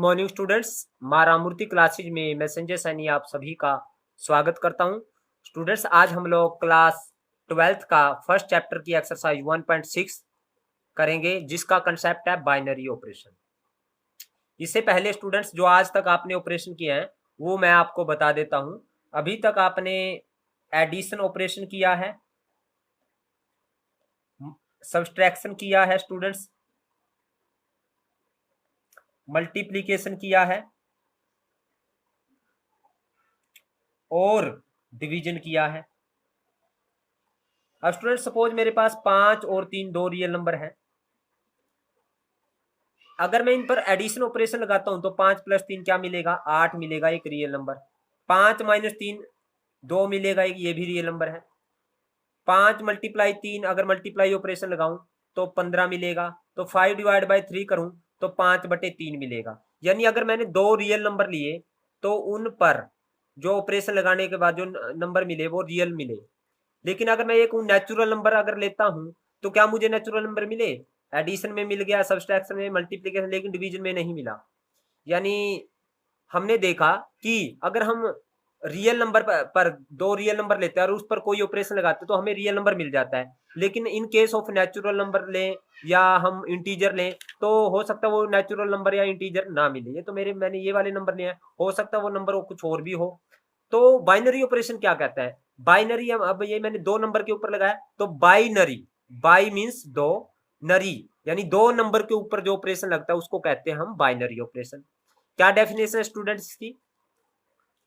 Morning students, माँ Ramamurthy classes में मैं संजय सैनी आप सभी का स्वागत करता हूँ। स्टूडेंट्स, आज हम लोग क्लास 12th का फर्स्ट चैप्टर की एक्सरसाइज 1.6 करेंगे, जिसका कंसेप्ट है बाइनरी ऑपरेशन। इससे पहले स्टूडेंट्स, जो आज तक आपने ऑपरेशन किए हैं वो मैं आपको बता देता हूँ। अभी तक आपने एडिशन ऑपरेशन किया है, सब्सट्रैक्शन किया है स्टूडेंट्स, मल्टीप्लिकेशन किया है और डिवीजन किया है। अब स्टूडेंट, सपोज मेरे पास 5 और 3 दो रियल नंबर हैं। अगर मैं इन पर एडिशन ऑपरेशन लगाता हूं तो 5 + 3 क्या मिलेगा? 8 मिलेगा, एक रियल नंबर। 5 - 3 2 मिलेगा, एक ये भी रियल नंबर है। 5 × 3 अगर मल्टीप्लाई ऑपरेशन लगाऊं तो 15 मिलेगा। तो 5/3 करूं तो 5/3 मिलेगा। यानी अगर मैंने दो रियल नंबर लिए तो उन पर जो ऑपरेशन लगाने के बाद जो नंबर मिले वो रियल मिले। लेकिन अगर मैं एक नेचुरल नंबर अगर लेता हूं तो क्या मुझे नेचुरल नंबर मिले? एडिशन में मिल गया, सब्सट्रैक्शन में, मल्टीप्लिकेशन, लेकिन डिवीजन में नहीं मिला। यानी हमने देखा कि अगर हम रियल नंबर पर दो रियल नंबर लेते हैं और उस पर कोई ऑपरेशन लगाते हैं तो हमें रियल नंबर मिल जाता है। लेकिन in case of natural number लें या हम इंटीजर लें तो हो सकता है वो नेचुरल नंबर या इंटीजर ना मिले। ये तो मैंने ये वाले नंबर लिए हैं, हो सकता है वो नंबर कुछ और भी हो। तो बाइनरी ऑपरेशन क्या कहता है? बाइनरी, अब ये मैंने दो नंबर के ऊपर लगाया तो बाइनरी, बाई मींस दो, नरी यानी दो नंबर के ऊपर जो ऑपरेशन लगता है उसको कहते हैं हम बाइनरी ऑपरेशन। क्या डेफिनेशन है स्टूडेंट्स की?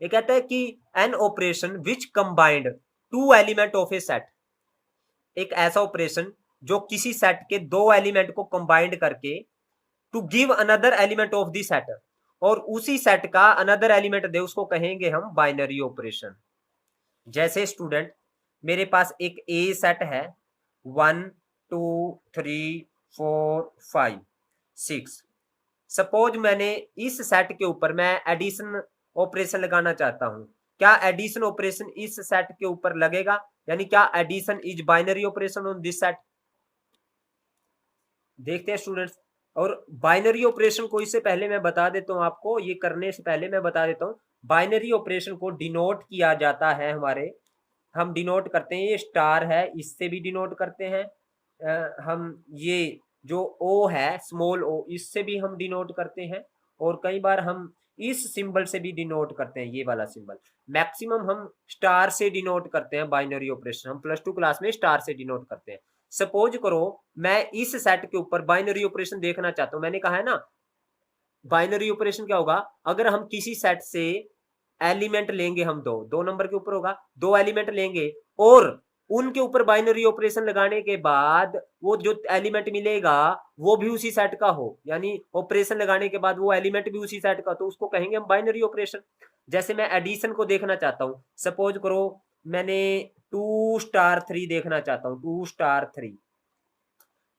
ये कहता है कि an operation which combined two element of a set, एक ऐसा ऑपरेशन जो किसी सेट के दो एलिमेंट को कंबाइंड करके to give another element of the set, और उसी सेट का अनदर एलिमेंट दे, उसको कहेंगे हम बाइनरी ऑपरेशन। जैसे स्टूडेंट, मेरे पास एक ए सेट है 1 2 3 4 5 6। सपोज मैंने इस सेट के ऊपर मैं एडिशन ऑपरेशन लगाना चाहता हूं। क्या एडिशन ऑपरेशन इस सेट के ऊपर लगेगा? यानी क्या addition is binary operation on this set? देखते हैं स्टूडेंट्स। और बाइनरी ऑपरेशन को इससे पहले मैं बता देता हूं आपको, ये करने से पहले मैं बता देता हूं, बाइनरी ऑपरेशन को डिनोट किया जाता है हमारे, हम डिनोट करते हैं, ये स्टार है इससे भी डिनोट करते हैं। हम ये जो ओ है स्मॉल ओ, इससे भी हम डिनोट करते हैं। और कई बार हम इस सिंबल से भी डिनोट करते हैं, ये वाला सिंबल। मैक्सिमम हम स्टार से डिनोट करते हैं बाइनरी ऑपरेशन, हम +2 क्लास में स्टार से डिनोट करते हैं। सपोज करो मैं इस सेट के ऊपर बाइनरी ऑपरेशन देखना चाहता हूं। मैंने कहा है ना, बाइनरी ऑपरेशन क्या होगा? अगर हम किसी सेट से एलिमेंट लेंगे, हम दो दो नंबर के ऊपर होगा, दो एलिमेंट लेंगे और उनके ऊपर बाइनरी ऑपरेशन लगाने के बाद वो जो एलिमेंट मिलेगा वो भी उसी सेट का हो, यानी ऑपरेशन लगाने के बाद वो एलिमेंट भी उसी सेट का, तो उसको कहेंगे हम बाइनरी ऑपरेशन। जैसे मैं एडिशन को देखना चाहता हूं, सपोज करो मैंने 2*3 देखना चाहता हूं, 2*3,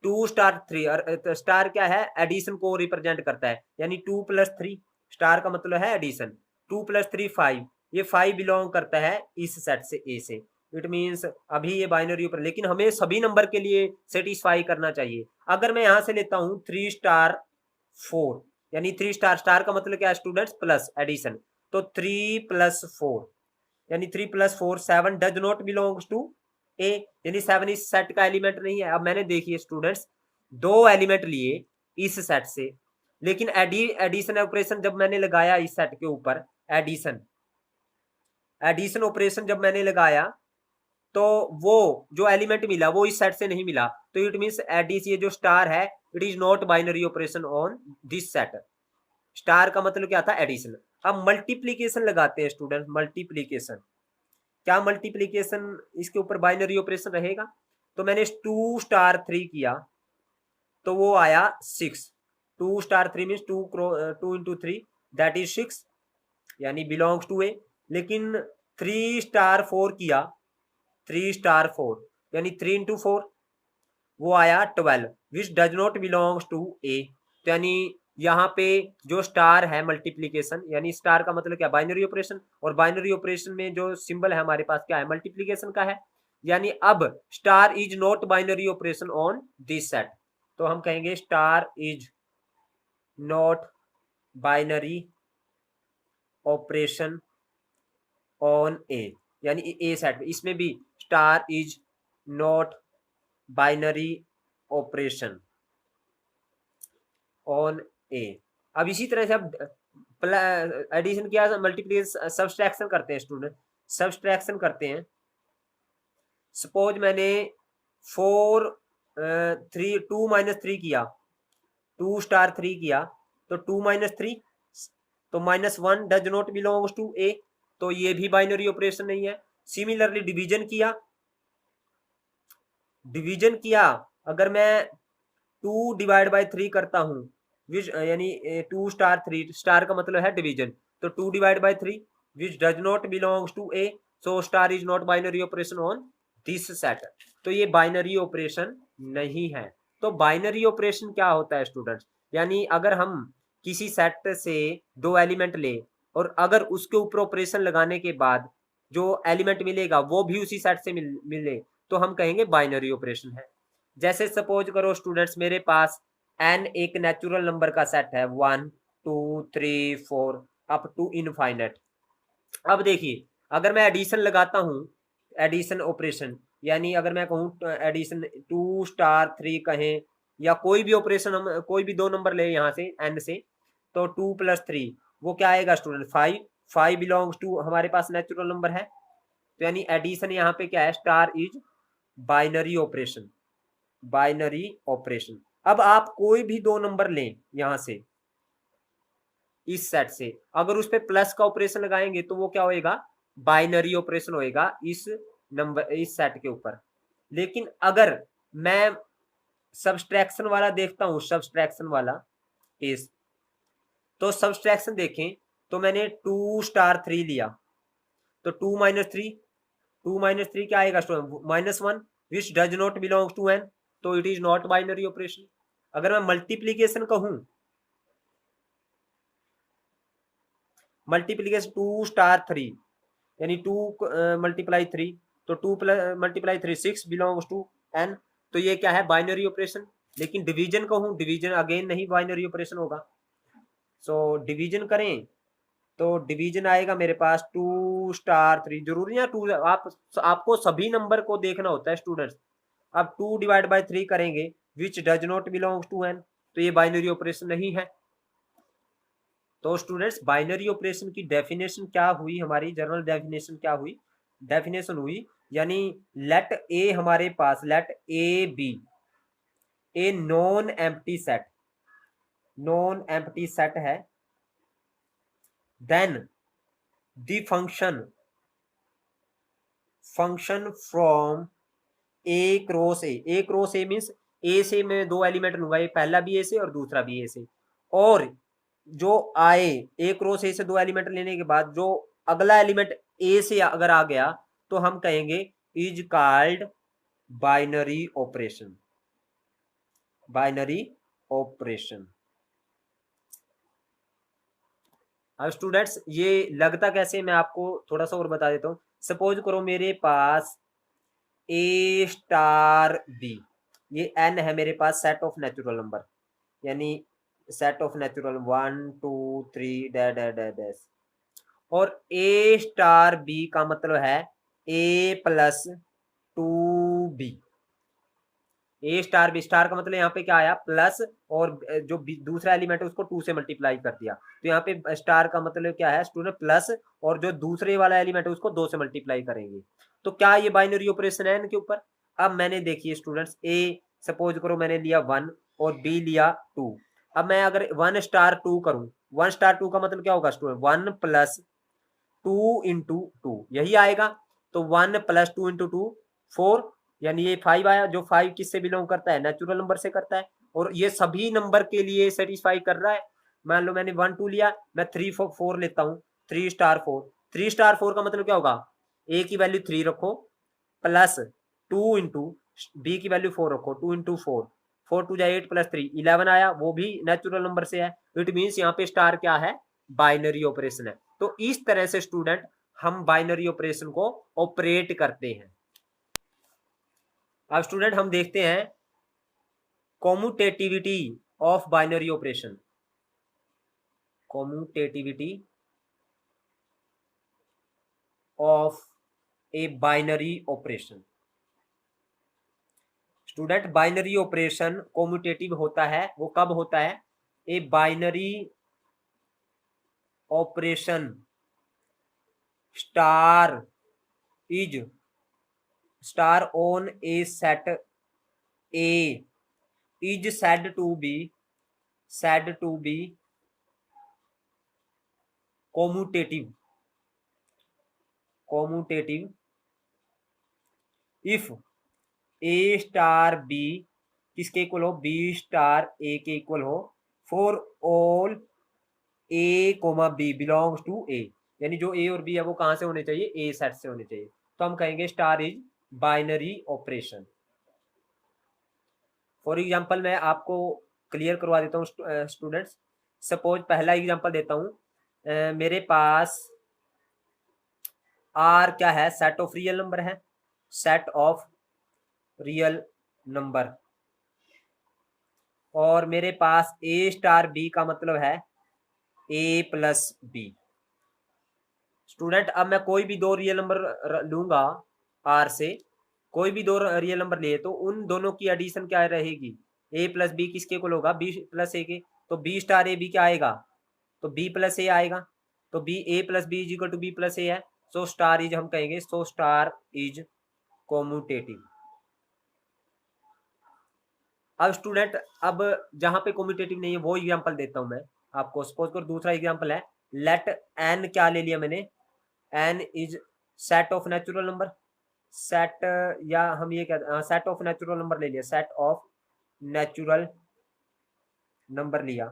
2*3, और स्टार क्या है? एडिशन को रिप्रेजेंट करता है, यानी 2 + 3, स्टार का मतलब है एडिशन। 2 + 3 5, ये 5 बिलोंग करता है इस सेट से, ए से। इट मींस अभी ये बाइनरी ऊपर, लेकिन हमें सभी नंबर के लिए सेटिस्फाई करना चाहिए। अगर मैं यहां से लेता हूं 3*4, यानी 3 स्टार का मतलब क्या है स्टूडेंट्स? Plus addition. तो 3 + 4 यानी 3 + 4 7 डज नॉट बिलोंग्स टू ए, यानी 7 इस सेट का एलिमेंट नहीं है। अब मैंने देखिए स्टूडेंट्स, दो एलिमेंट लिए इस सेट से, लेकिन एडिशन ऑपरेशन जब मैंने लगाया इस सेट के ऊपर, एडिशन एडिशन ऑपरेशन जब मैंने लगाया तो वो जो एलिमेंट मिला वो इस सेट से नहीं मिला। तो इट मींस एडिशन, ये जो स्टार है, it is not binary operation on this set. Star का मतलब क्या था? एडिशन। अब मल्टीप्लीकेशन लगाते हैं स्टूडेंट, मल्टीप्लीकेशन। क्या मल्टीप्लीकेशन इसके ऊपर बाइनरी ऑपरेशन रहेगा? तो मैंने 2*3 किया तो वो आया 6। 2*3 मीन्स 2 × 3 दैट इज 6, यानी बिलोंग्स टू ए। लेकिन 3*4 किया, 3*4 यानी 3 × 4, वो आया 12, which does not belongs to A. तो यानी यहाँ पे जो स्टार है मल्टीप्लीकेशन, यानी स्टार का मतलब क्या? Binary operation. और बाइनरी ऑपरेशन में जो सिंबल है हमारे पास क्या है? मल्टीप्लीकेशन का है। यानी अब star is not binary operation on this set, तो हम कहेंगे star is not binary operation on A, यानी ए सेट, इसमें भी star is not binary operation on A. अब इसी तरह से अब एडिशन किया, मल्टीप्लिकेशन सब्सट्रैक्शन करते हैं स्टूडेंट, सब्सट्रैक्शन करते हैं। सपोज मैंने 2 किया, 2 स्टार 3 किया, तो 2 - 3 तो -1 does not belongs to A, तो ये भी बाइनरी ऑपरेशन नहीं है। सिमिलरली डिवीजन किया, अगर मैं 2/3 करता हूँ, यानी 2 स्टार 3, स्टार का मतलब है डिवीजन, तो 2/3 which does not belongs to A, so star is not binary operation on this set, तो ये बाइनरी ऑपरेशन नहीं है। तो बाइनरी ऑपरेशन क्या होता है स्टूडेंट्स, यानी अगर हम किसी सेट से 2 एलिमेंट ले और अगर उसके ऊपर ऑपरेशन लगाने के बाद जो एलिमेंट मिलेगा वो भी उसी सेट से मिले, तो हम कहेंगे बाइनरी ऑपरेशन है। जैसे सपोज करो स्टूडेंट्स, मेरे पास n एक नेचुरल नंबर का सेट है, 1 2 3 4 अप टू इनफाइनाइट। अब देखिए, अगर मैं एडिशन लगाता हूँ, एडिशन ऑपरेशन, यानी अगर मैं कहूँ एडिशन 2 स्टार 3 कहें, या कोई भी ऑपरेशन, हम कोई भी 2 नंबर ले यहाँ से n से, तो 2 + 3 वो क्या आएगा स्टूडेंट, 5। 5 बिलोंग्स टू हमारे पास नेचुरल नंबर है, तो यानी एडिशन यहाँ पे क्या है, star is binary operation, binary operation. अब आप कोई भी 2 नंबर लें यहाँ से, इस सेट से, अगर उस पर प्लस का ऑपरेशन लगाएंगे तो वो क्या होएगा, बाइनरी ऑपरेशन होएगा इस नंबर, इस सेट के ऊपर। लेकिन अगर मैं सब्सट्रैक्शन वाला देखता हूं, सब्सट्रैक्शन वाला केस, तो सब्सट्रैक्शन देखें तो मैंने 2 स्टार 3 लिया, तो 2 - 3 क्या आएगा student, -1 which does not belong to N, तो it is not binary operation. अगर मैं मल्टीप्लीकेशन कहूं, मल्टीप्लीकेशन 2 स्टार 3, यानी 2 × 3, तो 2 × 3 6 बिलोंग्स टू n, तो ये क्या है, बाइनरी ऑपरेशन। लेकिन डिवीजन कहूं, डिवीजन अगेन नहीं बाइनरी ऑपरेशन होगा। सो डिवीजन करें तो डिवीजन आएगा मेरे पास 2 स्टार 3, जरूरी है 2, आपको सभी नंबर को देखना होता है स्टूडेंट्स। अब 2/3 करेंगे which does not belongs to n, तो ये बाइनरी ऑपरेशन नहीं है। तो स्टूडेंट्स, बाइनरी ऑपरेशन की डेफिनेशन क्या हुई, हमारी जनरल डेफिनेशन क्या हुई, डेफिनेशन हुई, यानी लेट ए, हमारे पास let A be a non empty set, non empty set है, then the function from A cross A cross A means A से मैं 2 एलिमेंट लूंगा, ये पहला भी ए से और दूसरा भी ए से, और जो आए ए क्रॉस ए से 2 एलिमेंट लेने के बाद जो अगला एलिमेंट ए से अगर आ गया, तो हम कहेंगे is called binary operation, binary operation. अब स्टूडेंट्स, ये लगता कैसे, मैं आपको थोड़ा सा और बता देता हूं। सपोज करो मेरे पास ए स्टार बी, ये n है मेरे पास, सेट ऑफ नेचुरल नंबर, यानी set of natural 1 2 3 dash dash dash dash, और ए स्टार बी का मतलब है A plus 2b, A star b, star का मतलब यहाँ पे क्या आया, प्लस, और जो दूसरा एलिमेंट है उसको 2 से मल्टीप्लाई कर दिया, तो यहाँ पे स्टार का मतलब क्या है स्टूडेंट, प्लस, और जो दूसरे वाला एलिमेंट है उसको 2 से मल्टीप्लाई करेंगे, तो क्या ये बाइनरी ऑपरेशन है इनके ऊपर। अब मैंने देखिए स्टूडेंट्स, ए सपोज करो मैंने लिया 1 और बी लिया 2, अब मैं अगर 1 स्टार 2 करूं, 1 स्टार 2 का मतलब क्या होगा स्टूडेंट, 1 + 2 × 2 यही आएगा, तो 1 + 2 × 2 4, यानी ये 5 आया, जो 5 किससे बिलोंग करता है, नेचुरल नंबर से करता है, और ये सभी नंबर के लिए सेटिस्फाई कर रहा है। मान लो मैंने 1 2 लिया, मैं 3 4 लेता हूँ, 3 स्टार 4, 3 स्टार 4 का मतलब क्या होगा, ए की वैल्यू 3 रखो, प्लस 2 × बी की वैल्यू 4 रखो, 2 × 4, 4 2 8 + 3 11 आया, वो भी नेचुरल नंबर से है, इट मीन्स यहाँ पे स्टार क्या है, बाइनरी ऑपरेशन है। तो इस तरह से स्टूडेंट हम बाइनरी ऑपरेशन को ऑपरेट करते हैं। अब स्टूडेंट हम देखते हैं commutativity of binary operation. Commutativity of a binary operation. Student, binary operation commutative होता है, वो कब होता है? A binary operation star is star on a set A is said to be commutative if a star b किसके equal हो? b star a के equal हो for all a comma b belongs to a। यानी जो a और b है वो कहां से होने चाहिए? a सेट से होने चाहिए। तो हम कहेंगे star is binary operation. For example मैं आपको क्लियर करवा देता हूँ स्टूडेंट्स। सपोज पहला एग्जाम्पल देता हूँ। मेरे पास आर क्या है? सेट ऑफ रियल नंबर है, सेट ऑफ रियल नंबर। और मेरे पास ए स्टार बी का मतलब है ए प्लस बी। स्टूडेंट, अब मैं कोई भी दो रियल नंबर लूंगा आर से, कोई भी दो रियल नंबर लिए तो उन दोनों की एडिशन क्या रहेगी? ए प्लस बी किसके इक्वल होगा? बी प्लस ए के। तो बी स्टार ए बी क्या आएगा? तो बी प्लस ए आएगा। तो B A plus B is equal to B plus A है। सो स्टार इज, हम कहेंगे सो स्टार इज कॉम्यूटेटिव। अब स्टूडेंट, अब जहां पे कॉम्यूटेटिव नहीं है वो एग्जांपल देता हूं मैं आपको। सपोज करो दूसरा एग्जांपल है, लेट एन क्या ले लिया मैंने? N is set of natural number. Set, या हम ये क्या, सेट ऑफ नेचुरल नंबर ले लिया, सेट ऑफ नेचुरल नंबर लिया।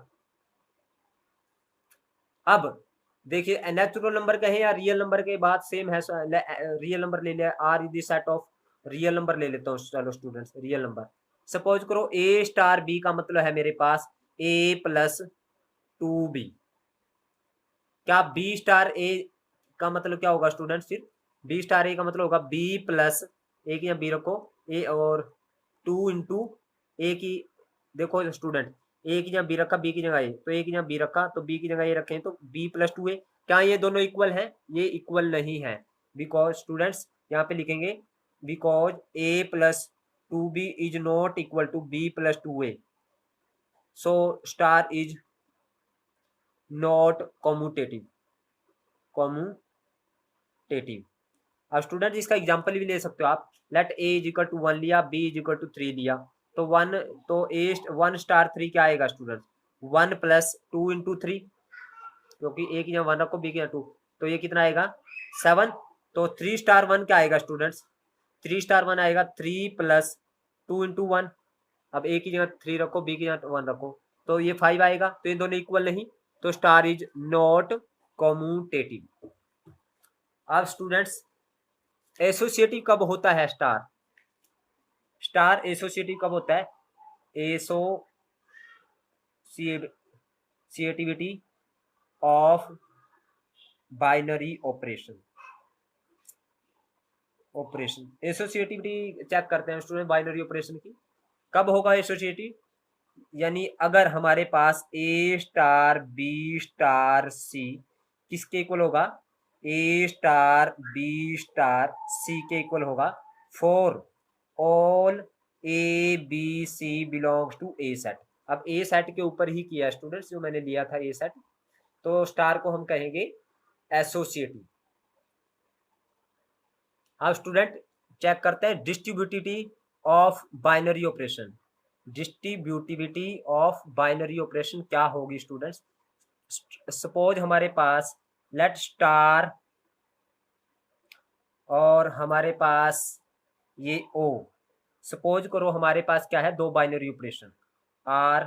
अब देखिए, नेचुरल नंबर कहे या रियल नंबर के बाद सेम है। रियल नंबर ले लिया, R is the set of real number ले लेता हूँ। चलो स्टूडेंट्स, रियल नंबर सपोज करो ए स्टार बी का मतलब है मेरे पास ए प्लस टू बी। क्या बी स्टार ए का मतलब क्या होगा स्टूडेंट्स? फिर बी स्टार ए का मतलब होगा बी प्लस ए की यहाँ बी रखो, ए और टू इंटू ए की, देखो स्टूडेंट, ए की जगह बी रखा, बी की जगह ए, तो ए की जगह बी रखा तो बी की जगह ए रखें तो बी प्लस टू ए। क्या ये दोनों इक्वल हैं? ये इक्वल नहीं है। बिकॉज स्टूडेंट्स यहाँ पे लिखेंगे because a plus two b is not equal to B plus two A. So star is not commutative. अब स्टूडेंट इसका एग्जांपल भी ले सकते हो आप। Let a is equal to 1 लिया, बी इज इक्वल टू 3 लिया, तो 1, तो ए 1 स्टार 3 क्या आएगा स्टूडेंट? 1 प्लस 2 इंटू 3, क्योंकि ए की जगह 1 रखो, बी की जगह 2, तो ये कितना आएगा? 7। तो 3 स्टार 1 क्या आएगा स्टूडेंट्स? 3 स्टार 1 आएगा 3 प्लस 2 इंटू 1। अब ए की जगह 3 रखो, बी की जगह 1 रखो, तो ये 5 आएगा। तो ये दोनों इक्वल नहीं, तो स्टार इज नॉट कॉम्यूटेटिव। अब स्टूडेंट्स, एसोसिएटिव कब होता है? स्टार एसोसिएटिव कब होता है? Associativity of binary operation. Associativity check करते हैं स्टूडेंट बाइनरी ऑपरेशन की। कब होगा एसोसिएटिव? यानी अगर हमारे पास a star b star c किसके इक्वल होगा? A star b star c के इक्वल होगा for all a b c belongs to a set. अब ए सेट के ऊपर ही किया स्टूडेंट्स जो मैंने लिया था ए सेट, तो स्टार को हम कहेंगे एसोसिएटिव। अब स्टूडेंट चेक करते हैं distributivity of binary operation. Distributivity of binary operation क्या होगी स्टूडेंट्स? सपोज हमारे पास लेट स्टार और हमारे पास ये ओ। सपोज करो हमारे पास क्या है? दो binary operation are,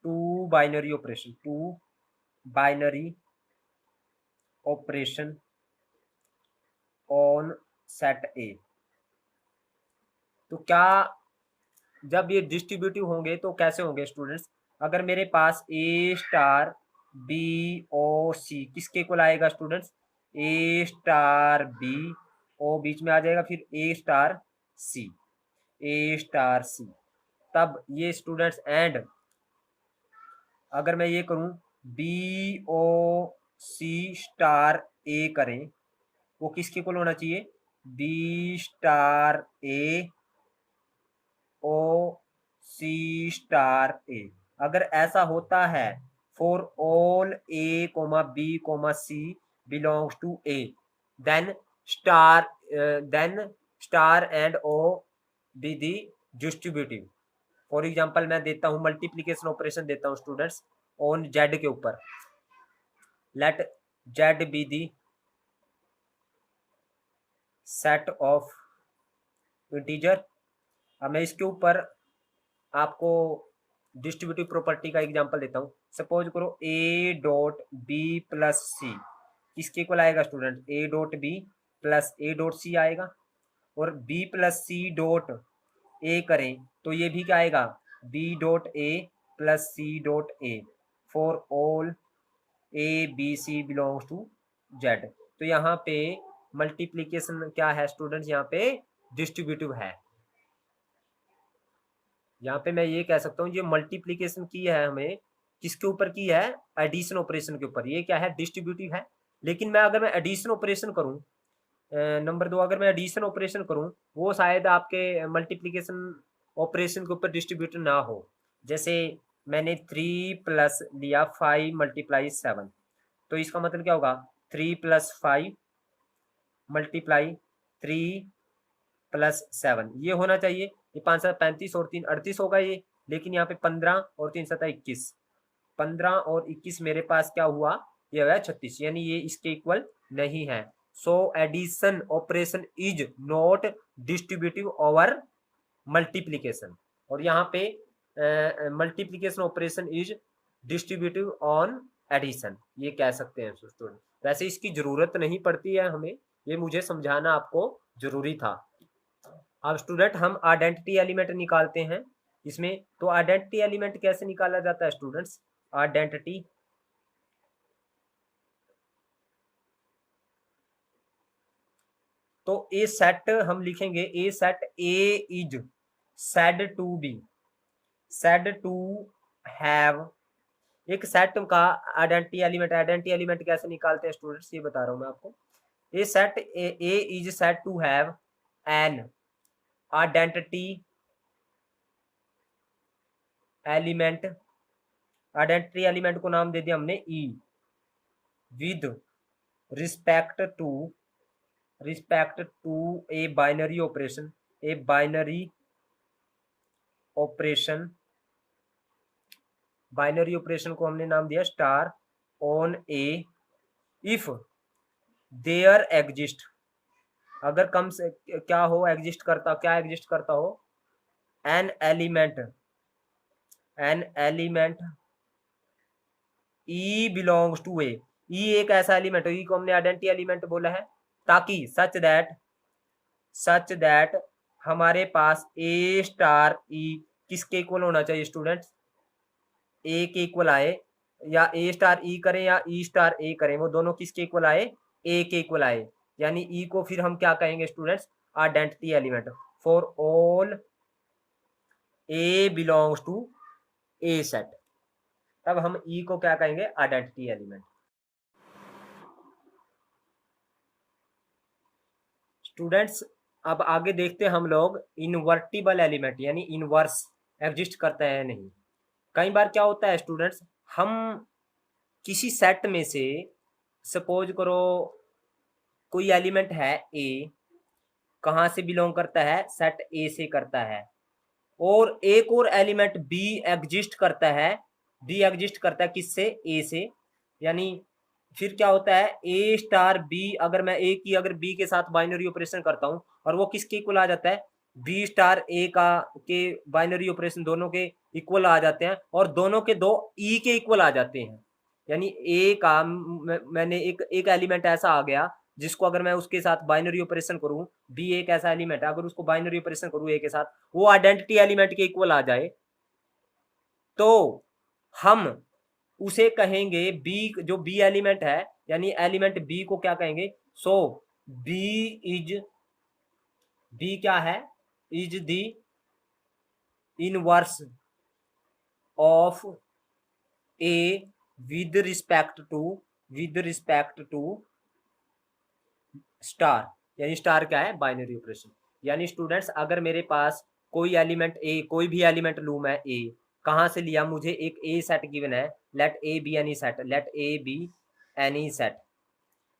two binary operation on set a. तो क्या जब ये डिस्ट्रीब्यूटिव होंगे तो कैसे होंगे स्टूडेंट्स? अगर मेरे पास ए स्टार बी ओ सी किसके इक्वल आएगा स्टूडेंट्स? ए स्टार बी ओ बीच में आ जाएगा, फिर ए स्टार सी, तब ये स्टूडेंट्स एंड अगर मैं ये करूं बी ओ सी स्टार ए करें, वो किसके इक्वल होना चाहिए? B star a o c star a. अगर ऐसा होता है for all a comma b comma c belongs to a, then star star and o be the distributive. For example मैं देता हूं मल्टीप्लीकेशन ऑपरेशन देता हूं स्टूडेंट्स ऑन जेड के ऊपर। Let z be the set of integer. अब मैं इसके ऊपर आपको डिस्ट्रीब्यूटिव प्रॉपर्टी का एग्जांपल देता हूं। सपोज करो a dot b plus c किसके इक्वल आएगा student? A dot b plus a dot c आएगा। और b plus c dot a करें तो ये भी क्या आएगा? B dot a plus c dot a for all a b c belongs to z. तो यहाँ पे मल्टीप्लीकेशन क्या है स्टूडेंट्स? यहाँ पे डिस्ट्रीब्यूटिव है। यहाँ पे मैं ये कह सकता हूँ ये मल्टीप्लीकेशन की है हमें किसके ऊपर की है? एडिशन ऑपरेशन के ऊपर। ये क्या है? डिस्ट्रीब्यूटिव है। लेकिन अगर मैं एडिशन ऑपरेशन करूँ, नंबर 2, अगर मैं एडिशन ऑपरेशन करूँ वो शायद आपके मल्टीप्लीकेशन ऑपरेशन के ऊपर डिस्ट्रीब्यूटिव ना हो। जैसे मैंने 3 प्लस लिया 5 मल्टीप्लाई 7, तो इसका मतलब क्या होगा? 3 प्लस 5 मल्टीप्लाई 3 प्लस 7 ये होना चाहिए। ये 5 7 35 और 3 38 होगा ये। लेकिन यहाँ पे 15 और 3 7 21, 15 और 21 मेरे पास क्या हुआ? ये हुआ 36, यानी ये इसके इक्वल नहीं है। So addition operation is not distributive over multiplication. और यहाँ पे multiplication operation is distributive on addition, ये कह सकते हैं स्टूडेंट। वैसे इसकी जरूरत नहीं पड़ती है हमें, ये मुझे समझाना आपको जरूरी था। अब स्टूडेंट हम आइडेंटिटी एलिमेंट निकालते हैं इसमें। तो आइडेंटिटी एलिमेंट कैसे निकाला जाता है स्टूडेंट्स? आइडेंटिटी तो ए सेट हम लिखेंगे, A set A is said to be, said to have. एक सेट का आइडेंटिटी एलिमेंट कैसे निकालते हैं स्टूडेंट्स ये बता रहा हूं मैं आपको। A set A is said to have an identity element. Identity element को नाम दे दिया हमने E, with respect to a binary operation, a binary operation. Binary operation को हमने नाम दिया star on A if there exist. अगर कम से क्या हो? एग्जिस्ट करता हो an element E belongs to A. E एक ऐसा एलिमेंट, ई को हमने आइडेंटिटी एलिमेंट बोला है ताकि सच दैट हमारे पास ए स्टार ई किसके इक्वल होना चाहिए स्टूडेंट्स? ए के इक्वल आए। या ए स्टार ई करें या ई स्टार ए करें, वो दोनों किसके इक्वल आए? ए के इक्वल आए। यानी ई को फिर हम क्या कहेंगे students? Identity element for all a belongs to a set. तब हम ई को क्या कहेंगे? Identity element. स्टूडेंट्स अब आगे देखते हैं हम लोग इनवर्टिबल एलिमेंट, यानी इनवर्स एग्जिस्ट करता है नहीं। कई बार क्या होता है स्टूडेंट्स, हम किसी सेट में से सपोज करो कोई एलिमेंट है ए, कहाँ से बिलोंग करता है? सेट ए से करता है। और एक और एलिमेंट बी एग्जिस्ट करता है, बी एग्जिस्ट करता है किससे? ए से। यानी फिर क्या होता है? ए स्टार बी, अगर मैं ए की अगर बी के साथ बाइनरी ऑपरेशन करता हूं और वो किसके इक्वल आ जाता है? बी स्टार ए का के बाइनरी ऑपरेशन दोनों के इक्वल आ जाते हैं और दोनों के दो ई के इक्वल आ जाते हैं। यानी ए का मैंने एक एलिमेंट ऐसा आ गया जिसको अगर मैं उसके साथ बाइनरी ऑपरेशन करूं, बी एक ऐसा एलिमेंट है, अगर उसको बाइनरी ऑपरेशन करूं ए के साथ, वो आइडेंटिटी एलिमेंट के इक्वल आ जाए तो हम उसे कहेंगे बी, जो बी एलिमेंट है यानी एलिमेंट बी को क्या कहेंगे? सो बी क्या है? Is the inverse of a with respect to star, यानी स्टार क्या है, बाइनरी ऑपरेशन। यानी स्टूडेंट्स अगर मेरे पास कोई एलिमेंट ए, कोई भी एलिमेंट लूँ मैं ए, कहाँ से लिया, मुझे एक ए सेट गिवन है, let A be any set, let A be any set.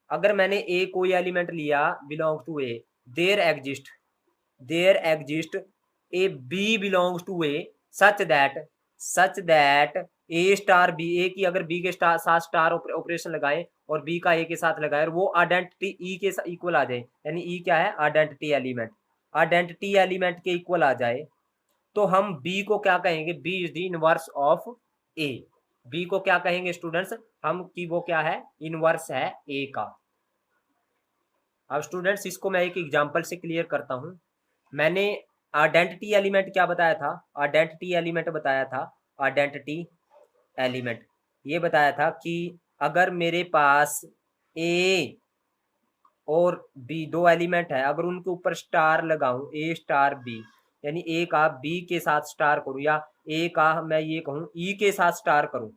अगर मैंने ए कोई एलिमेंट लिया belong to A, there exist a B belongs to A such that A star B, A की अगर B के साथ star operation लगाएं और बी का ए के साथ लगाए और वो आइडेंटिटी ई के इक्वल आ जाए, यानी ई क्या है, आइडेंटिटी एलिमेंट के इक्वल आ जाए, तो हम बी को क्या कहेंगे, b is the inverse of a. B को क्या कहेंगे स्टूडेंट्स हम, कि वो क्या है, इनवर्स है ए का। अब स्टूडेंट्स इसको मैं एक एग्जांपल से क्लियर करता हूं। मैंने आइडेंटिटी एलिमेंट क्या बताया था, आइडेंटिटी एलिमेंट ये बताया था कि अगर मेरे पास ए और बी दो एलिमेंट है, अगर उनके ऊपर स्टार लगाऊं, ए स्टार बी, यानी ए का बी के साथ स्टार करूं, या ए का मैं ये कहूं ई के साथ स्टार करूं,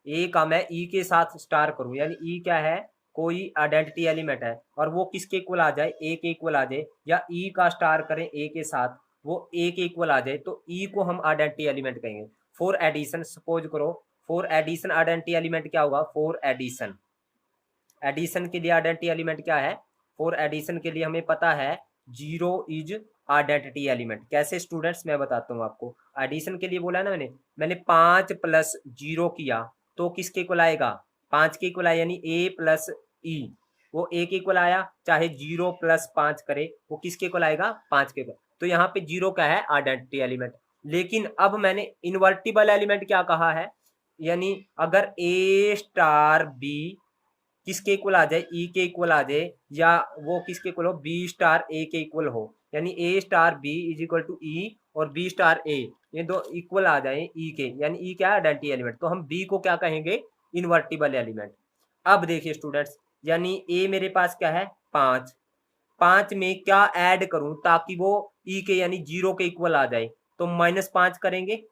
ए का मैं ई के साथ स्टार करूं, यानी ई क्या है, कोई आइडेंटिटी एलिमेंट है और वो किसके इक्वल आ जाए, ए के इक्वल आ जाए, या ई का स्टार करें ए के साथ, वो ए के इक्वल आ जाए, तो ई को हम आइडेंटिटी एलिमेंट कहेंगे। फॉर एडिशन सपोज करो, फॉर एडिशन आइडेंटिटी एलिमेंट क्या होगा, फॉर एडिशन के लिए आइडेंटिटी एलिमेंट क्या है, फॉर एडिशन के लिए हमें पता है 0 इज आइडेंटिटी एलिमेंट। कैसे स्टूडेंट्स मैं बताता हूँ आपको, एडिशन के लिए बोला है ना मैंने 5 + 0 किया तो किसके इक्वल आएगा, 5 के इक्वल आया, यानी ए प्लस ई, वो ए के इक्वल आया, चाहे 0 + 5 करे वो किसके इक्वल आएगा, 5 के इक्वल। तो यहाँ पे 0 क्या है, आइडेंटिटी एलिमेंट। लेकिन अब मैंने इनवर्टिबल एलिमेंट क्या कहा है, यानी अगर ए स्टार बी किसके इक्वल आ जाए, ई के इक्वल आ जाए, या वो किसके इक्वल हो, बी स्टार ए के इक्वल हो, यानी A star B is equal to E और बी स्टार ए, ये दो इक्वल आ जाए ई के, यानी ई क्या है, आइडेंटिटी एलिमेंट, तो हम बी को क्या कहेंगे, इनवर्टिबल एलिमेंट। अब देखिए स्टूडेंट्स, यानी ए मेरे पास क्या है, 5 में क्या ऐड करूं ताकि वो ई के यानी 0 के इक्वल आ जाए, तो -5 करेंगे,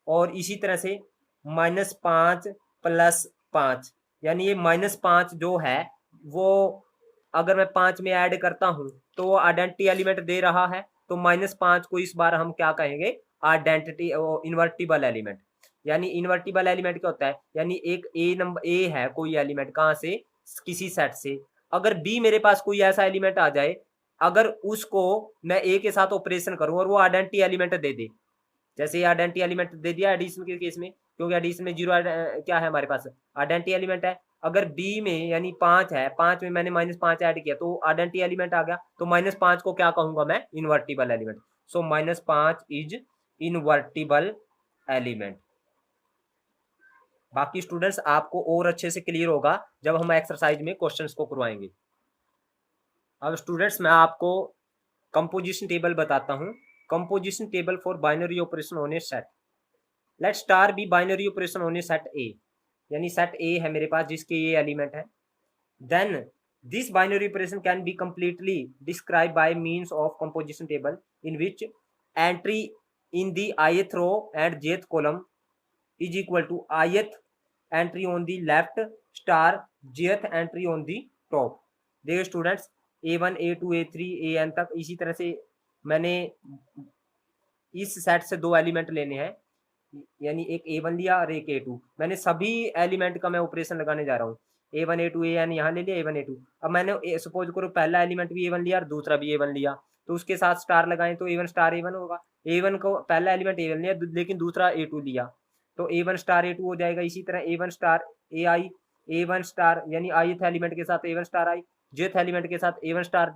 और इसी तरह से -5 + 5, यानी ये -5 जो है वो अगर मैं 5 में ऐड करता हूं तो वो आइडेंटिटी एलिमेंट दे रहा है, तो -5 को इस बार हम क्या कहेंगे, आइडेंटिटी इनवर्टिबल एलिमेंट। यानी इनवर्टिबल एलिमेंट क्या होता है, यानी एक ए है कोई एलिमेंट, कहाँ से, किसी सेट से, अगर बी मेरे पास कोई ऐसा एलिमेंट आ जाए, अगर उसको मैं ए के साथ ऑपरेशन करूं और वो आइडेंटिटी एलिमेंट दे दे, जैसे ये आइडेंटिटी एलिमेंट दे दिया एडिशन के केस में, क्योंकि एडिशन में 0 क्या है हमारे पास, आइडेंटिटी एलिमेंट है। अगर बी में यानी 5 है, 5 में मैंने -5 ऐड किया तो आइडेंटिटी एलिमेंट आ गया, तो -5 को क्या कहूंगा मैं, invertible element. So -5 is invertible element. बाकी स्टूडेंट्स आपको और अच्छे से क्लियर होगा जब हम एक्सरसाइज में क्वेश्चंस को करवाएंगे। अब स्टूडेंट्स मैं आपको कंपोजिशन टेबल बताता हूं, composition table for binary operation on a set. Let star B binary operation on a set a, यानी सेट ए है मेरे पास जिसके ये एलिमेंट है। Then this binary operation can be completely describe by means of composition table in which entry in the ith row and jth column is equal to ith entry on the left star jth entry on the top. देखिए students, A1 A2 A3 AN तक, इसी तरह से मैंने इस set से दो element लेने हैं, यानी एक A1 लिया और एक A2, मैंने सभी एलिमेंट का मैं ऑपरेशन लगाने जा रहा हूँ। A1 A2 AN यहाँ ले लिया, A1 A2। अब मैंने सपोज करो पहला एलिमेंट भी A1 लिया और दूसरा भी A1 लिया, तो उसके साथ स्टार लगाएं तो A1 स्टार A1 होगा। A1 को पहला एलिमेंट A1 लिया लेकिन दूसरा A2 लिया, तो A1 स्टार A2 हो जाएगा। इसी तरह A1 star AI, A1 star यानी ith एलिमेंट के साथ A1 star I, jth element के साथ A1 स्टार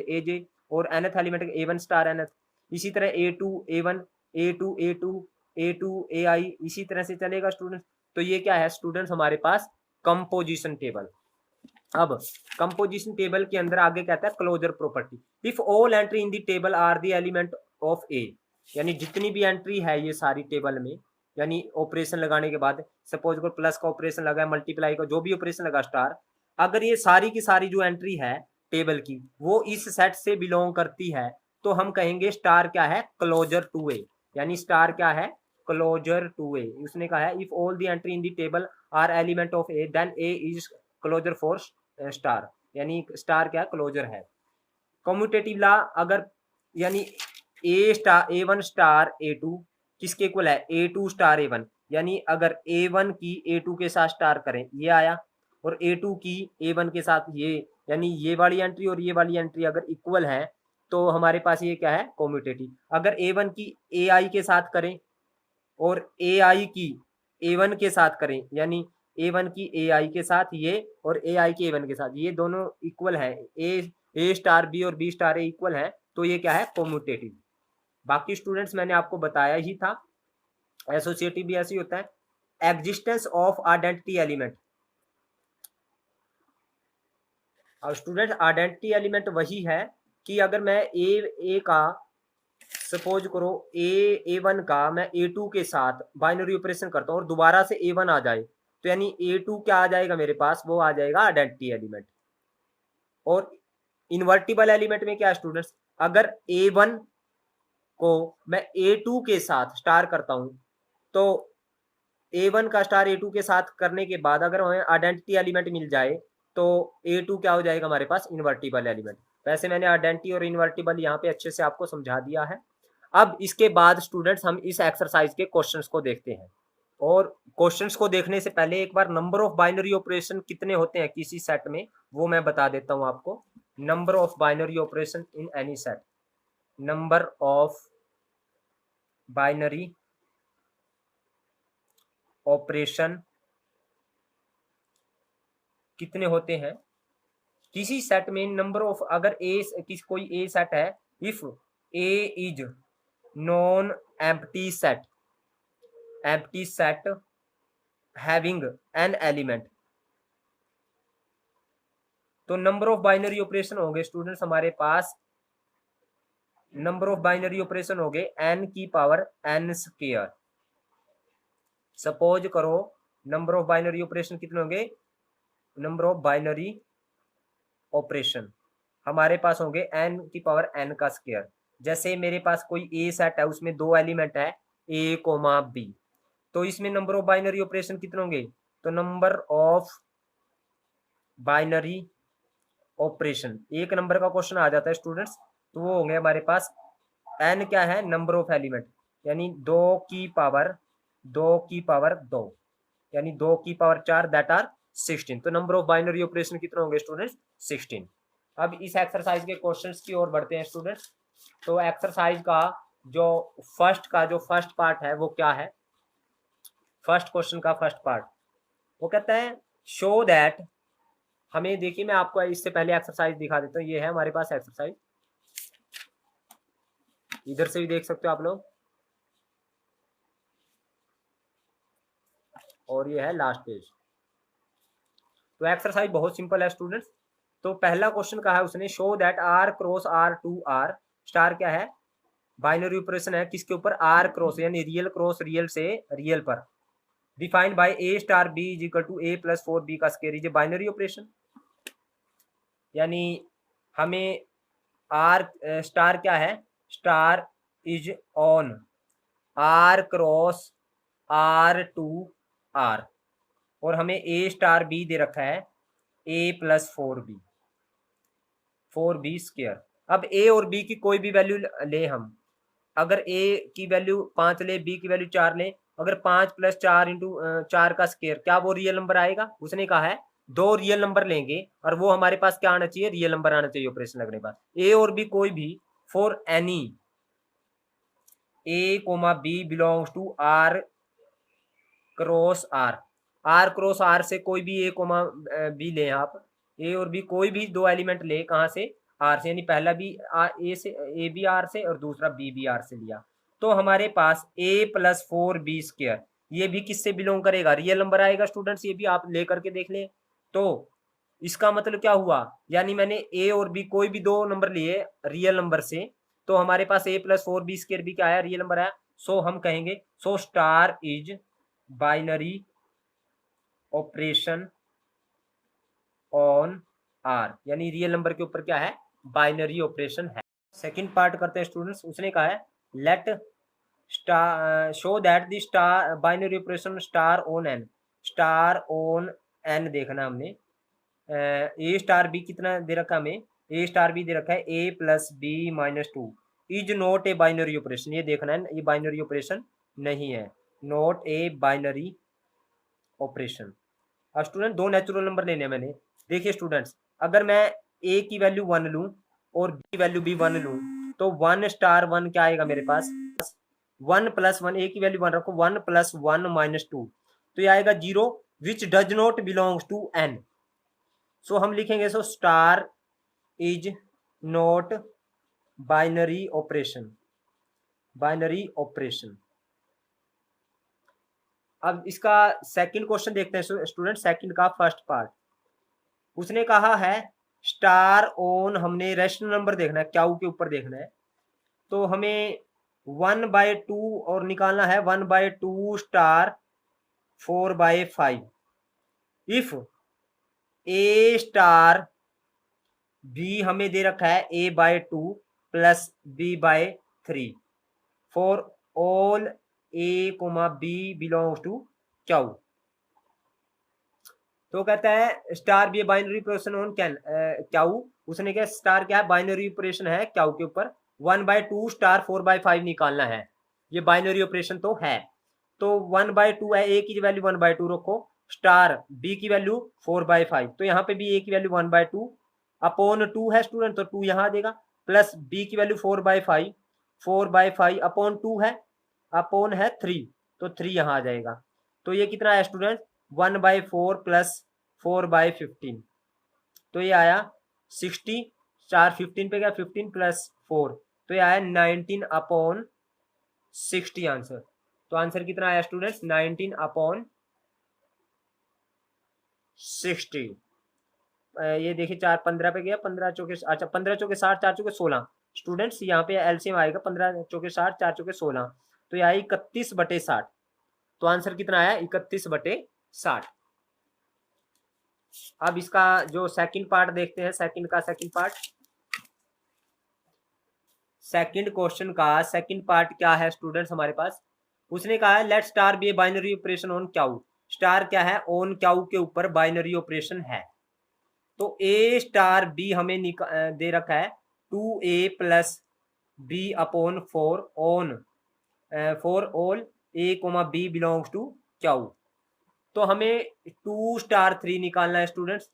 AJ और nth element A1 star nth। इसी तरह A2 A1 A2 A2 A2 AI, इसी तरह से चलेगा स्टूडेंट्स। तो ये क्या है स्टूडेंट्स, हमारे पास कंपोजिशन टेबल। अब कंपोजिशन टेबल के अंदर आगे कहता है closure property, if all entry in the table are the element of A, यानी जितनी भी एंट्री है ये सारी टेबल में, यानी ऑपरेशन लगाने के बाद सपोज को प्लस का ऑपरेशन लगा, मल्टीप्लाई का जो भी ऑपरेशन लगा स्टार, अगर ये सारी की सारी जो एंट्री है टेबल की वो इस सेट से बिलोंग करती है, तो हम कहेंगे स्टार क्या है, क्लोजर टू ए, यानी स्टार क्या है, क्लोजर टू ए। उसने कहा है if all the entry in the table are element of A then A is closure for star, यानी स्टार क्या क्लोजर है। कम्यूटेटिव लॉ अगर यानी A star A one star A two किसके इक्वल है A two star A one, यानी अगर ए one की ए टू के साथ स्टार करें ये आया और ए टू की ए वन के साथ ये, यानी ये वाली एंट्री और ये वाली एंट्री अगर इक्वल है तो हमारे पास ये क्या है कम्यूटेटिव। अगर ए वन की ए आई के साथ करें और ए आई की ए वन के साथ करें, यानी ए वन की ए आई के साथ ये और ए आई के ए वन के साथ ये दोनों इक्वल है, ए स्टार बी और बी स्टार ए इक्वल है, तो ये क्या है कम्यूटेटिव। बाकी स्टूडेंट्स मैंने आपको बताया ही था, एसोसिएटिव भी ऐसे ही होता है। Existence of identity element. अब स्टूडेंट आइडेंटिटी एलिमेंट वही है कि अगर मैं ए का सपोज करो ए वन का मैं ए टू के साथ बाइनरी ऑपरेशन करता हूँ और दोबारा से ए वन आ जाए तो यानी ए टू क्या आ जाएगा मेरे पास, वो आ जाएगा आइडेंटिटी एलिमेंट। और इन्वर्टिबल एलिमेंट में क्या स्टूडेंट्स, अगर ए वन को मैं ए टू के साथ स्टार करता हूं तो ए वन का स्टार ए टू के साथ करने के बाद अगर हमें आइडेंटिटी एलिमेंट मिल जाए तो ए टू क्या हो जाएगा हमारे पास इन्वर्टिबल एलिमेंट। वैसे मैंने आइडेंटिटी और इन्वर्टिबल यहाँ पे अच्छे से आपको समझा दिया है। अब इसके बाद स्टूडेंट्स हम इस एक्सरसाइज के क्वेश्चंस को देखते हैं, और क्वेश्चंस को देखने से पहले एक बार नंबर ऑफ बाइनरी ऑपरेशन कितने होते हैं किसी सेट में वो मैं बता देता हूं आपको। Number of binary operation in any set, number of binary operation कितने होते हैं किसी सेट में। नंबर ऑफ अगर कोई ए सेट है, if A is non empty set having an element, तो नंबर ऑफ बाइनरी ऑपरेशन हो गए स्टूडेंट्स हमारे पास, नंबर ऑफ बाइनरी ऑपरेशन हो गए n की पावर n स्क्वायर। सपोज करो नंबर ऑफ बाइनरी ऑपरेशन कितने होंगे, नंबर ऑफ बाइनरी ऑपरेशन हमारे पास होंगे n की पावर n का स्क्वायर। जैसे मेरे पास कोई ए सेट है उसमें दो एलिमेंट है a कोमा b, तो इसमें नंबर ऑफ बाइनरी ऑपरेशन कितने होंगे, तो नंबर ऑफ बाइनरी ऑपरेशन एक नंबर का क्वेश्चन आ जाता है स्टूडेंट्स तो वो होंगे हमारे पास n क्या है नंबर ऑफ एलिमेंट, यानी 2 की पावर 2 यानी 2 की पावर 4 दैट आर 16, तो नंबर ऑफ बाइनरी ऑपरेशन कितने होंगे स्टूडेंट्स 16। अब इस एक्सरसाइज के क्वेश्चंस की ओर बढ़ते हैं स्टूडेंट्स। तो एक्सरसाइज का जो फर्स्ट पार्ट है वो क्या है, फर्स्ट क्वेश्चन का फर्स्ट पार्ट वो कहता है शो दैट, हमें देखिए मैं आपको इससे पहले एक्सरसाइज दिखा देता हूँ। ये है हमारे पास एक्सरसाइज, इधर से भी देख सकते हो आप लोग, और ये है लास्ट पेज। तो एक्सरसाइज बहुत सिंपल है स्टूडेंट्स। तो पहला क्वेश्चन कहा है उसने show that r cross r to r star क्या है बाइनरी ऑपरेशन है किसके ऊपर, आर क्रॉस यानी रियल क्रॉस रियल से रियल पर, defined by a star B is equal to a plus 4b का square is a binary operation. यानी हमें आर स्टार क्या है, star is on r cross r to are, और हमें ए स्टार बी दे रखा है ए प्लस 4b स्क्वायर। अब ए और बी की कोई भी वैल्यू ले हम, अगर ए की वैल्यू 5 ले बी की वैल्यू 4 ले, अगर 5 प्लस 4 इंटू 4 का स्क्वायर क्या वो रियल नंबर आएगा, उसने कहा है 2 रियल नंबर लेंगे और वो हमारे पास क्या आना चाहिए रियल नंबर आना चाहिए ऑपरेशन लगने के बाद। ए और बी कोई भी for any A comma B belongs to r cross r से कोई भी ए कोमा बी ले आप, ए और बी कोई भी दो एलिमेंट ले कहाँ से आर से, यानी पहला भी ए से ए बी आर से और दूसरा बी बी आर से लिया, तो हमारे पास ए प्लस 4b स्क्वायर ये भी किससे बिलोंग करेगा रियल नंबर आएगा स्टूडेंट्स, ये भी आप ले करके देख लें। तो इसका मतलब क्या हुआ, यानी मैंने ए और बी कोई भी दो नंबर लिए रियल नंबर से, तो हमारे पास ए प्लस 4b स्क्वायर भी क्या आया रियल नंबर आया। सो हम कहेंगे so star is binary operation on R, यानी रियल नंबर के ऊपर क्या है बाइनरी ऑपरेशन है। सेकंड पार्ट करते हैं स्टूडेंट्स, उसने कहा है let star show that the star binary operation star on N देखना हमने। ए स्टार बी कितना दे रखा हमें, ए स्टार बी दे रखा है A plus B minus two is not a binary operation, ये देखना है ये बाइनरी ऑपरेशन नहीं है, नॉट ए बाइनरी ऑपरेशन। अब स्टूडेंट दो नेचुरल नंबर लेने हैं मैंने। देखिए स्टूडेंट्स, अगर मैं ए की वैल्यू 1 लूँ और बी की वैल्यू भी 1 लूँ तो 1 स्टार 1 क्या आएगा मेरे पास, 1 प्लस 1, ए की वैल्यू 1 रखो, 1 प्लस 1 माइनस 2, तो ये आएगा 0 which does not belongs to N. So हम लिखेंगे so star is not binary operation, binary operation. अब इसका सेकंड क्वेश्चन देखते हैं स्टूडेंट, सेकंड का फर्स्ट पार्ट। उसने कहा है स्टार ऑन, हमने रेशनल नंबर देखना है, क्यू के ऊपर देखना है, तो हमें 1/2 और निकालना है 1/2 star 4/5 if a star b हमें दे रखा है a/2 plus b/3 for all a, b belongs to q. तो कहता है star B binary operation on can q, उसने क्या स्टार क्या है बाइनरी ऑपरेशन है क्यू के ऊपर, 1/2 स्टार 4/5 निकालना है, ये बाइनरी ऑपरेशन तो है। तो 1/2 है, ए की वैल्यू 1/2 रखो, स्टार बी की वैल्यू 4/5, तो यहाँ पे भी ए की वैल्यू 1/2 अपॉन 2 है स्टूडेंट, तो 2 यहाँ आ देगा, प्लस बी की वैल्यू 4/5, 4/5 अपॉन 2 है, अपॉन है 3, तो 3 यहाँ आ जाएगा। तो ये कितना है स्टूडेंट 1/4 प्लस 4/15, तो ये आया 60, 4 15 पे गया, 15 प्लस 4, तो ये आया 19/60 आंसर। तो आंसर कितना आया स्टूडेंट्स 19/60। ये देखिए 4 15 पे गया, 15 चौके, अच्छा 15 चौके 60, 4 चौके 16 स्टूडेंट्स, यहाँ पे एलसीएम आएगा 15 चौके 60, 4 चौके 16, तो ये आया 31/60। तो आंसर कितना आया 31/60। अब इसका जो सेकंड पार्ट देखते हैं, सेकंड का सेकंड पार्ट, सेकंड क्वेश्चन का सेकंड पार्ट क्या है स्टूडेंट्स हमारे पास। उसने कहा है let star B binary operation on q, star क्या है ऑन क्यू के ऊपर बाइनरी ऑपरेशन है। तो ए स्टार बी हमें दे रखा है 2a plus b upon 4 on for all a comma B belongs to q. तो हमें 2 स्टार 3 निकालना है स्टूडेंट्स,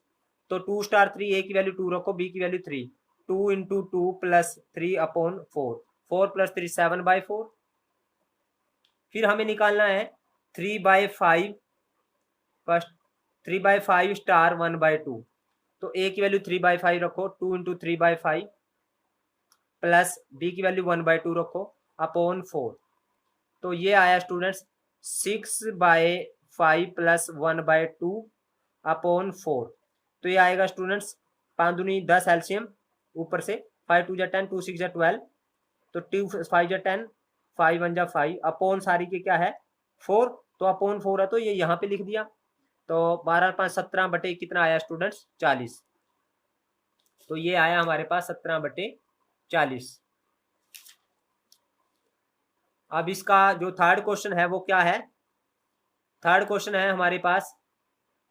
तो 2 स्टार 3, ए की वैल्यू 2 रखो, बी की value 3, 2 into 2 plus 3 upon 4, 4 plus 3 7/4। फिर हमें निकालना है 3/5, फर्स्ट 3/5 स्टार 1/2, तो ए की वैल्यू 3/5 रखो, 2 इंटू 3/5 प्लस बी की वैल्यू 1/2 रखो अपॉन 4, तो ये आया स्टूडेंट्स 6/5 प्लस 1/2 अपॉन 4, तो ये आएगा स्टूडेंट्स 5 दूनी 10 एलसीएम ऊपर से 5 2 10, 2 6 12, तो 2 5 10, 5 1 5 अपॉन सारी के क्या है 4, तो अपॉन 4 है तो ये यहाँ पे लिख दिया, तो 12 5 17 बटे कितना आया स्टूडेंट्स 40, तो ये आया हमारे पास 17/40। अब इसका जो थर्ड क्वेश्चन है वो क्या है, थर्ड क्वेश्चन है हमारे पास,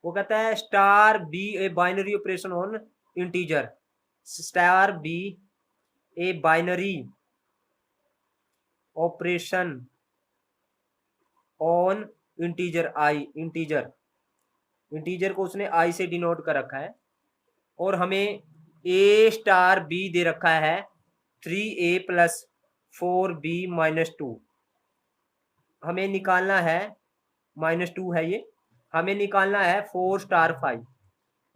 वो कहता है star B a binary operation on integer, star B a binary operation on integer i, integer को उसने आई से डिनोट कर रखा है, और हमें ए स्टार बी दे रखा है 3a प्लस 4b माइनस 2, हमें निकालना है -2 है ये, हमें निकालना है 4 स्टार 5,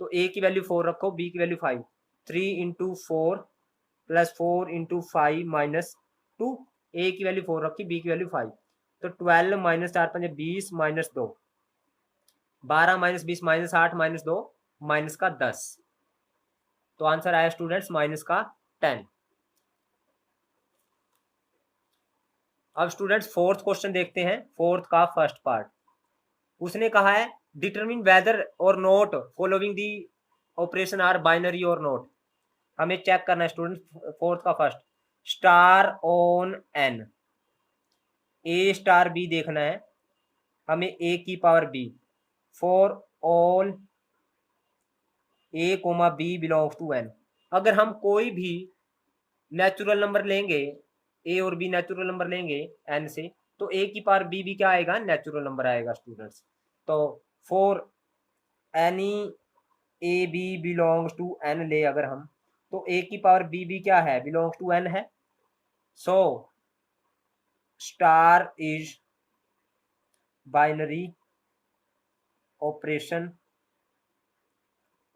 तो a की वैल्यू 4 रखो, b की value 5, 3 into 4 plus 4 into 5 minus 2, a की वैल्यू 4 रखी, b की वैल्यू 5, तो 12 minus 4 5 20 minus 2, 12 minus 20 minus 8 minus 2 minus का 10, तो आंसर आया स्टूडेंट्स माइनस का 10। अब स्टूडेंट्स फोर्थ क्वेश्चन देखते हैं, फोर्थ का फर्स्ट पार्ट। उसने कहा है determine whether or not following the operation are binary or not, हमें चेक करना है स्टूडेंट फोर्थ का first, star on n, a star b देखना है हमें, ए की power b for all a comma B belongs to n. अगर हम कोई भी नेचुरल नंबर लेंगे, ए और बी नेचुरल नंबर लेंगे एन से, तो ए की पावर बी भी क्या आएगा, नेचुरल नंबर आएगा स्टूडेंट्स। तो for any a B belongs to n ले अगर हम, तो ए की पावर बी भी क्या है, बिलोंग्स टू एन है। So star is binary operation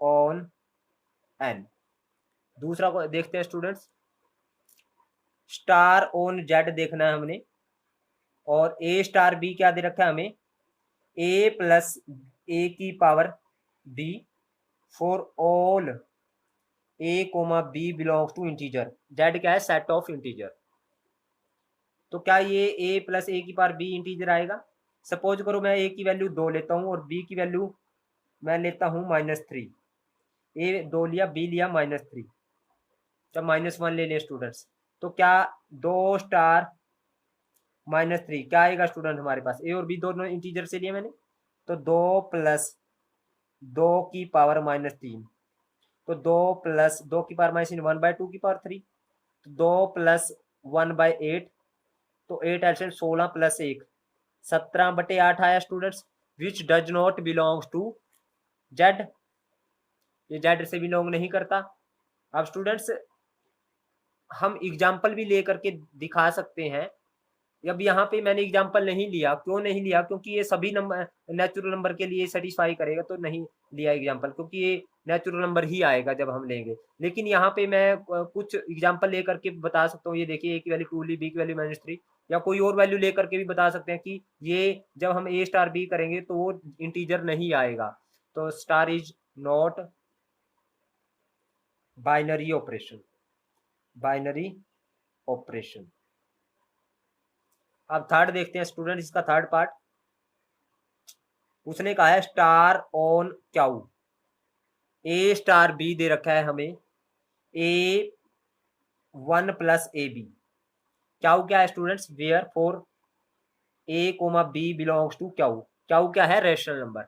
on N. दूसरा को देखते हैं स्टूडेंट्स, स्टार ऑन जेड देखना है हमने, और ए स्टार बी क्या दे रखा है हमें, ए प्लस ए की power b for all a comma B belongs to integer. Z क्या है, सेट ऑफ इंटीजर। तो क्या ये ए प्लस ए की पावर बी इंटीजर आएगा। सपोज करो मैं ए की वैल्यू 2 लेता हूँ और बी की वैल्यू मैं लेता हूँ -3। ए 2 लिया, बी लिया -3, जब -1 ले लें स्टूडेंट्स, तो क्या 2 स्टार -3 क्या आएगा स्टूडेंट हमारे पास, ए और बी दोनों इंटीजर से लिए मैंने, तो 2 प्लस 2 की पावर -3, तो 2 प्लस 2 की पावर -3 1/2 की पावर 3, तो 2 प्लस 1/8, तो 8 एल्सियम 16 प्लस 1 17/8 आया students, which does not belongs to Z. ये जेड से बिलोंग नहीं करता। अब स्टूडेंट्स हम एग्जाम्पल भी ले करके दिखा सकते हैं। अब यहाँ पे मैंने एग्जाम्पल नहीं लिया, क्यों नहीं लिया, क्योंकि ये सभी नंबर नेचुरल नंबर के लिए सेटिस्फाई करेगा, तो नहीं लिया एग्जाम्पल, क्योंकि ये नेचुरल नंबर ही आएगा जब हम लेंगे। लेकिन यहाँ पे मैं कुछ एग्जाम्पल ले करके बता सकता हूँ। ये देखिए, ए की वैल्यू 2 ली, बी की वैल्यू -3, या कोई और वैल्यू ले करके भी बता सकते हैं कि ये जब हम ए स्टार बी करेंगे तो वो इंटीजर नहीं आएगा। तो star is not binary operation, binary operation. अब थर्ड देखते हैं स्टूडेंट, इसका थर्ड पार्ट। उसने कहा है star on Q, A star B दे रखा है हमें, ए 1 प्लस ए बी। क्याऊ क्या है students, where for A comma B belongs to Q. Q क्या है, रैशनल नंबर।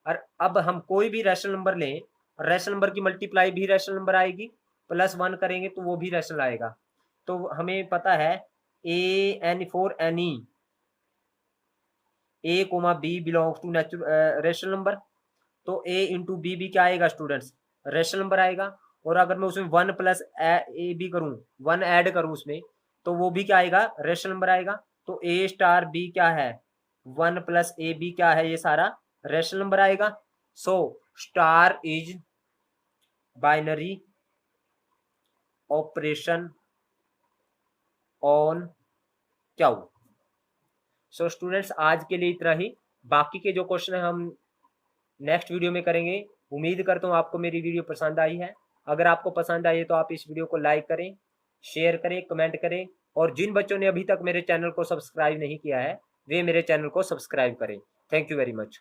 और अब हम कोई भी रैशनल नंबर लें, रैशनल नंबर की मल्टीप्लाई भी रैशनल नंबर आएगी, +1 करेंगे तो वो भी रैशनल आएगा। तो हमें पता है A and for any A comma B belongs to rational number, तो ए इंटू बी भी क्या आएगा स्टूडेंट्स, रैशनल नंबर आएगा। और अगर मैं उसमें 1 प्लस ए बी करूँ, 1 ऐड करूँ उसमें, तो वो भी क्या आएगा, रैशनल नंबर आएगा। तो ए स्टार बी क्या है, 1 प्लस ए बी क्या है, ये सारा रैशनल नंबर आएगा। So star is binary operation on Q. So students आज के लिए इतना ही, बाकी के जो क्वेश्चन है हम नेक्स्ट वीडियो में करेंगे। उम्मीद करता हूँ आपको मेरी वीडियो पसंद आई है। अगर आपको पसंद आई है तो आप इस वीडियो को लाइक करें, शेयर करें, कमेंट करें, और जिन बच्चों ने अभी तक मेरे चैनल को सब्सक्राइब नहीं किया है वे मेरे चैनल को सब्सक्राइब करें। Thank you very much.